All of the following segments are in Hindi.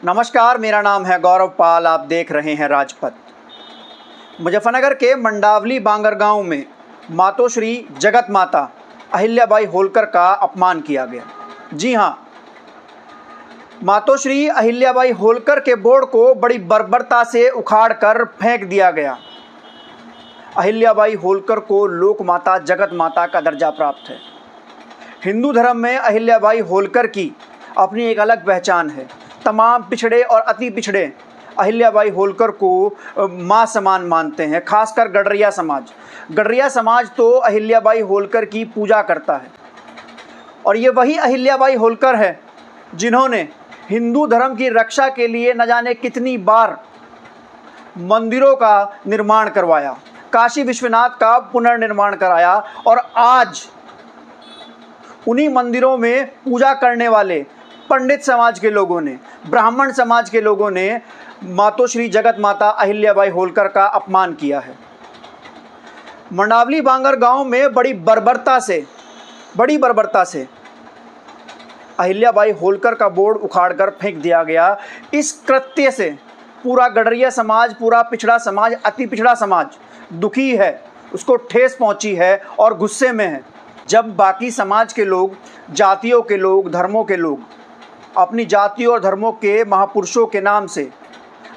नमस्कार, मेरा नाम है गौरव पाल। आप देख रहे हैं राजपथ। मुजफ्फरनगर के मंडावली बांगर गांव में मातोश्री जगत माता अहिल्याबाई होलकर का अपमान किया गया। जी हां, मातोश्री अहिल्याबाई होलकर के बोर्ड को बड़ी बर्बरता से उखाड़कर फेंक दिया गया। अहिल्याबाई होलकर को लोक माता जगत माता का दर्जा प्राप्त है। हिंदू धर्म में अहिल्याबाई होलकर की अपनी एक अलग पहचान है। तमाम पिछड़े और अति पिछड़े अहिल्याबाई होलकर को माँ समान मानते हैं, खासकर गडरिया समाज। गडरिया समाज तो अहिल्याबाई होलकर की पूजा करता है और ये वही अहिल्याबाई होलकर है जिन्होंने हिंदू धर्म की रक्षा के लिए न जाने कितनी बार मंदिरों का निर्माण करवाया, काशी विश्वनाथ का पुनर्निर्माण कराया और आज उन्हीं मंदिरों में पूजा करने वाले पंडित समाज के लोगों ने, ब्राह्मण समाज के लोगों ने मातोश्री जगत माता अहिल्याबाई होलकर का अपमान किया है। मंडावली बांगर गांव में बड़ी बर्बरता से अहिल्याबाई होलकर का बोर्ड उखाड़कर फेंक दिया गया। इस कृत्य से पूरा गडरिया समाज, पूरा पिछड़ा समाज, अति पिछड़ा समाज दुखी है, उसको ठेस पहुंची है और गुस्से में है। जब बाकी समाज के लोग, जातियों के लोग, धर्मों के लोग अपनी जातियों और धर्मों के महापुरुषों के नाम से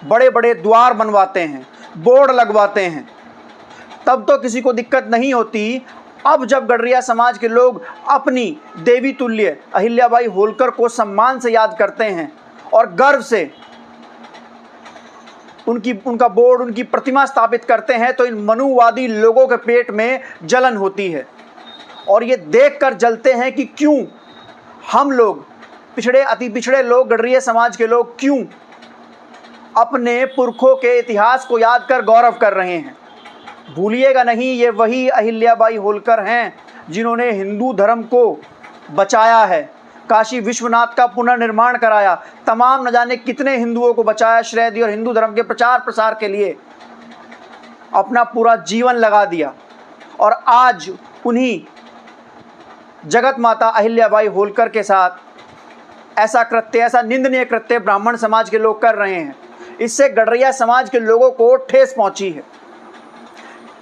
बड़े बड़े द्वार बनवाते हैं, बोर्ड लगवाते हैं, तब तो किसी को दिक्कत नहीं होती। अब जब गडरिया समाज के लोग अपनी देवी तुल्य अहिल्याबाई होलकर को सम्मान से याद करते हैं और गर्व से उनका बोर्ड, उनकी प्रतिमा स्थापित करते हैं, तो इन मनुवादी लोगों के पेट में जलन होती है और ये देखकर जलते हैं कि क्यों हम लोग, पिछड़े अति पिछड़े लोग, गडरिया समाज के लोग क्यों अपने पुरखों के इतिहास को याद कर गौरव कर रहे हैं। भूलिएगा नहीं, ये वही अहिल्याबाई होलकर हैं जिन्होंने हिंदू धर्म को बचाया है, काशी विश्वनाथ का पुनर्निर्माण कराया, तमाम न जाने कितने हिंदुओं को बचाया, श्रेय दी और हिंदू धर्म के प्रचार प्रसार के लिए अपना पूरा जीवन लगा दिया। और आज उन्हीं जगत माता अहिल्याबाई होलकर के साथ ऐसा कृत्य, ऐसा निंदनीय कृत्य ब्राह्मण समाज के लोग कर रहे हैं। इससे गडरिया समाज के लोगों को ठेस पहुंची है।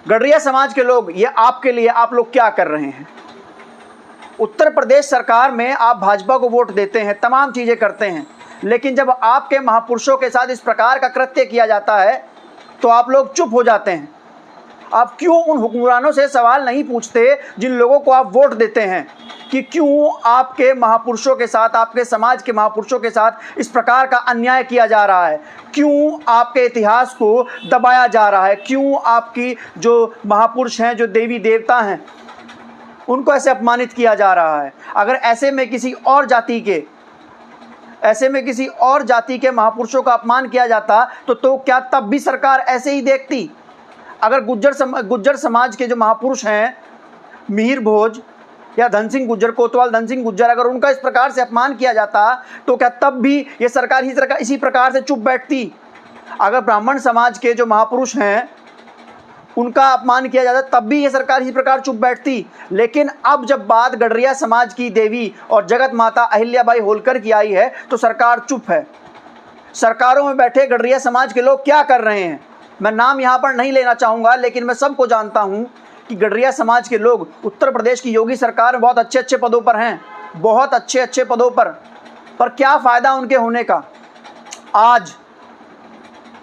गडरिया समाज के लोग, ये आपके लिए, आप लोग क्या कर रहे हैं? उत्तर प्रदेश सरकार में आप भाजपा को वोट देते हैं, तमाम चीज़ें करते हैं, लेकिन जब आपके महापुरुषों के साथ इस प्रकार का कृत्य किया जाता है तो आप लोग चुप हो जाते हैं। आप क्यों उन हुक्मरानों से सवाल नहीं पूछते जिन लोगों को आप वोट देते हैं कि क्यों आपके महापुरुषों के साथ, आपके समाज के महापुरुषों के साथ इस प्रकार का अन्याय किया जा रहा है? क्यों आपके इतिहास को दबाया जा रहा है? क्यों आपकी जो महापुरुष हैं, जो देवी देवता हैं, उनको ऐसे अपमानित किया जा रहा है? अगर ऐसे में किसी और जाति के महापुरुषों का अपमान किया जाता तो क्या तब भी सरकार ऐसे ही देखती? अगर गुज्जर समाज के जो महापुरुष हैं, मिहिर भोज या धन सिंह गुज्जर, कोतवाल धन सिंह गुज्जर, अगर उनका इस प्रकार से अपमान किया जाता तो क्या तब भी ये सरकार इसी प्रकार से चुप बैठती? अगर ब्राह्मण समाज के जो महापुरुष हैं उनका अपमान किया जाता तब भी ये सरकार इसी प्रकार चुप बैठती। लेकिन अब जब बात गडरिया समाज की देवी और जगत माता अहिल्याबाई होलकर की आई है तो सरकार चुप है। सरकारों में बैठे गडरिया समाज के लोग क्या कर रहे हैं, मैं नाम यहाँ पर नहीं लेना चाहूँगा, लेकिन मैं सबको जानता हूँ कि गडरिया समाज के लोग उत्तर प्रदेश की योगी सरकार में बहुत अच्छे अच्छे पदों पर हैं, बहुत अच्छे अच्छे पदों पर क्या फ़ायदा उनके होने का? आज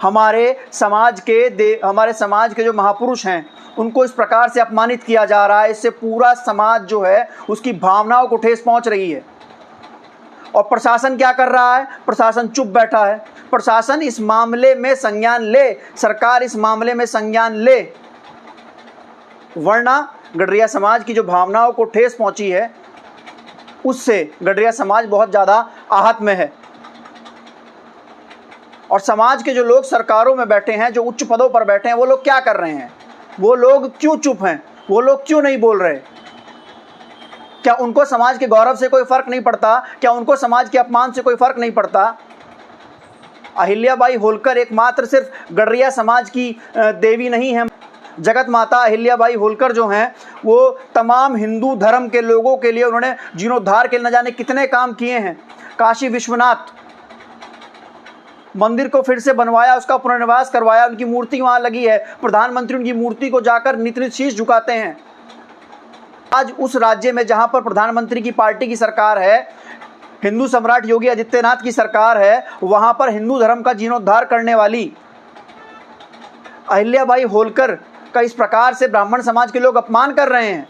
हमारे समाज के जो महापुरुष हैं उनको इस प्रकार से अपमानित किया जा रहा है। इससे पूरा समाज जो है उसकी भावनाओं को ठेस पहुंच रही है। और प्रशासन क्या कर रहा है? प्रशासन चुप बैठा है। प्रशासन इस मामले में संज्ञान ले, सरकार इस मामले में संज्ञान ले, वरना गडरिया समाज की जो भावनाओं को ठेस पहुंची है उससे गडरिया समाज बहुत ज़्यादा आहत में है। और समाज के जो लोग सरकारों में बैठे हैं, जो उच्च पदों पर बैठे हैं, वो लोग क्या कर रहे हैं? वो लोग क्यों चुप हैं? वो लोग क्यों नहीं बोल रहे? क्या उनको समाज के गौरव से कोई फर्क नहीं पड़ता? क्या उनको समाज के अपमान से कोई फर्क नहीं पड़ता? अहिल्याबाई होलकर एकमात्र सिर्फ गडरिया समाज की देवी नहीं है। जगत माता अहिल्याबाई होलकर जो हैं वो तमाम हिंदू धर्म के लोगों के लिए उन्होंने जीर्णोद्धार के न जाने कितने काम किए हैं। काशी विश्वनाथ मंदिर को फिर से बनवाया, उसका पुनर्निवास करवाया, उनकी मूर्ति वहाँ लगी है, प्रधानमंत्री उनकी मूर्ति को जाकर नित नित शीश झुकाते हैं। आज उस राज्य में जहाँ पर प्रधानमंत्री की पार्टी की सरकार है, हिंदू सम्राट योगी आदित्यनाथ की सरकार है, वहाँ पर हिंदू धर्म का जीर्णोद्धार करने वाली अहिल्याबाई होलकर का इस प्रकार से ब्राह्मण समाज के लोग अपमान कर रहे हैं।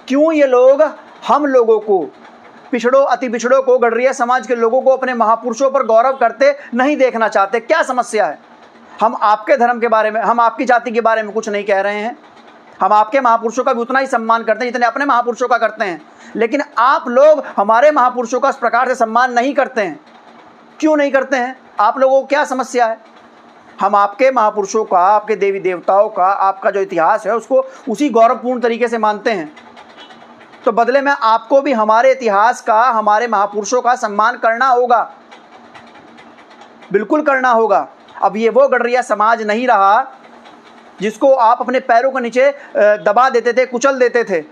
क्यों ये लोग हम लोगों को, पिछड़ों अति पिछड़ों को, गडरिया समाज के लोगों को अपने महापुरुषों पर गौरव करते नहीं देखना चाहते? क्या समस्या है? हम आपके धर्म के बारे में, हम आपकी जाति के बारे में कुछ नहीं कह रहे हैं। हम आपके महापुरुषों का भी उतना ही सम्मान करते हैं जितने अपने महापुरुषों का करते हैं, लेकिन आप लोग हमारे महापुरुषों का इस प्रकार से सम्मान नहीं करते हैं। क्यों नहीं करते हैं? आप लोगों को क्या समस्या है? हम आपके महापुरुषों का, आपके देवी देवताओं का, आपका जो इतिहास है उसको उसी गौरवपूर्ण तरीके से मानते हैं, तो बदले में आपको भी हमारे इतिहास का, हमारे महापुरुषों का सम्मान करना होगा, बिल्कुल करना होगा। अब ये वो गडरिया समाज नहीं रहा जिसको आप अपने पैरों के नीचे दबा देते थे, कुचल देते थे।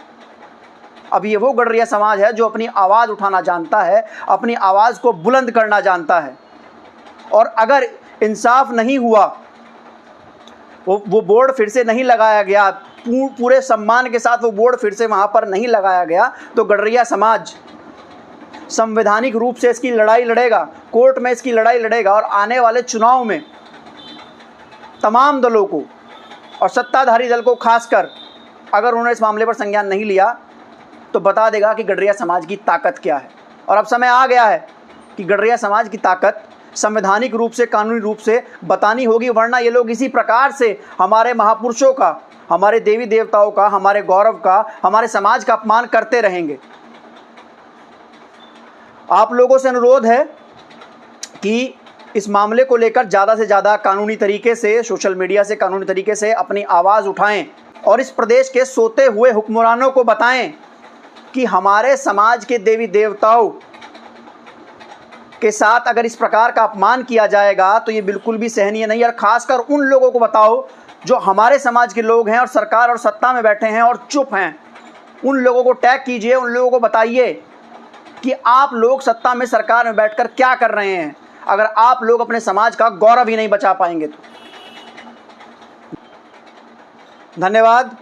अब ये वो गडरिया समाज है जो अपनी आवाज़ उठाना जानता है, अपनी आवाज़ को बुलंद करना जानता है। और अगर इंसाफ नहीं हुआ, वो बोर्ड फिर से नहीं लगाया गया, पूरे सम्मान के साथ वो बोर्ड फिर से वहाँ पर नहीं लगाया गया, तो गडरिया समाज संवैधानिक रूप से इसकी लड़ाई लड़ेगा, कोर्ट में इसकी लड़ाई लड़ेगा, और आने वाले चुनाव में तमाम दलों को और सत्ताधारी दल को खासकर, अगर उन्होंने इस मामले पर संज्ञान नहीं लिया तो बता देगा कि गडरिया समाज की ताकत क्या है। और अब समय आ गया है कि गडरिया समाज की ताकत संवैधानिक रूप से, कानूनी रूप से बतानी होगी, वरना ये लोग इसी प्रकार से हमारे महापुरुषों का, हमारे देवी देवताओं का, हमारे गौरव का, हमारे समाज का अपमान करते रहेंगे। आप लोगों से अनुरोध है कि इस मामले को लेकर ज़्यादा से ज़्यादा कानूनी तरीके से, सोशल मीडिया से कानूनी तरीके से अपनी आवाज़ उठाएं और इस प्रदेश के सोते हुए हुक्मरानों को बताएं कि हमारे समाज के देवी देवताओं के साथ अगर इस प्रकार का अपमान किया जाएगा तो ये बिल्कुल भी सहनीय नहीं है। और ख़ासकर उन लोगों को बताओ जो हमारे समाज के लोग हैं और सरकार और सत्ता में बैठे हैं और चुप हैं, उन लोगों को टैग कीजिए, उन लोगों को बताइए कि आप लोग सत्ता में, सरकार में बैठकर क्या कर रहे हैं, अगर आप लोग अपने समाज का गौरव ही नहीं बचा पाएंगे तो। धन्यवाद।